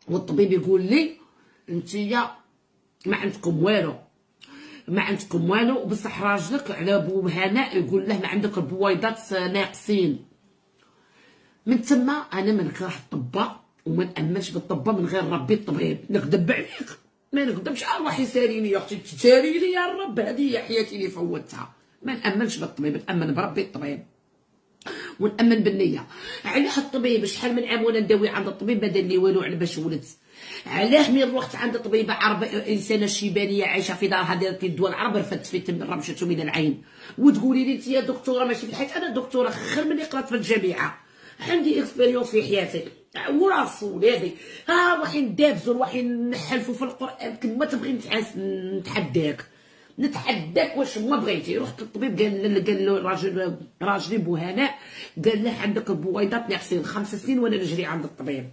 والطبيب يقول لي انتيا ما عندكم والو، ما عندكم والو، بصح راجلك على بو هناء يقول له ما عندك البويضات ناقصين. من تما انا ما نكره الطباء وما نامنش بالطباء من غير ربي الطبيب. نكذب عليك؟ ما نكذبش. ارواح يساريني يا اختي، تساريني يا رب، هذه هي حياتي اللي فوتها. ما نامنش بالطبيب، نامن بربي الطبيب ونامن بالنيه. علاه الطبيب شحال من عام وانا نداوي عند الطبيب ما دار لي والو على باش ولدت. علاه من رحت عند طبيبه عربيه انسانه شيبانيه عايشه في دارها دارت لي الدواء العرب رفدت في تم رمشته من العين، وتقولي لي انت يا دكتوره ماشي في الحياه؟ انا دكتوره خير مني قرات في الجامعه، عندي اكسبيريونس في حياتي وراسول هذه. ها روحي ندابزو روحي نحلفوا في القران كما تبغي نتحداك واش ما بغيتي. رحت للطبيب قال له راجلي بو هناء قال له عندك البويضات ناقصين. 5 سنين وانا نجري عند الطبيب.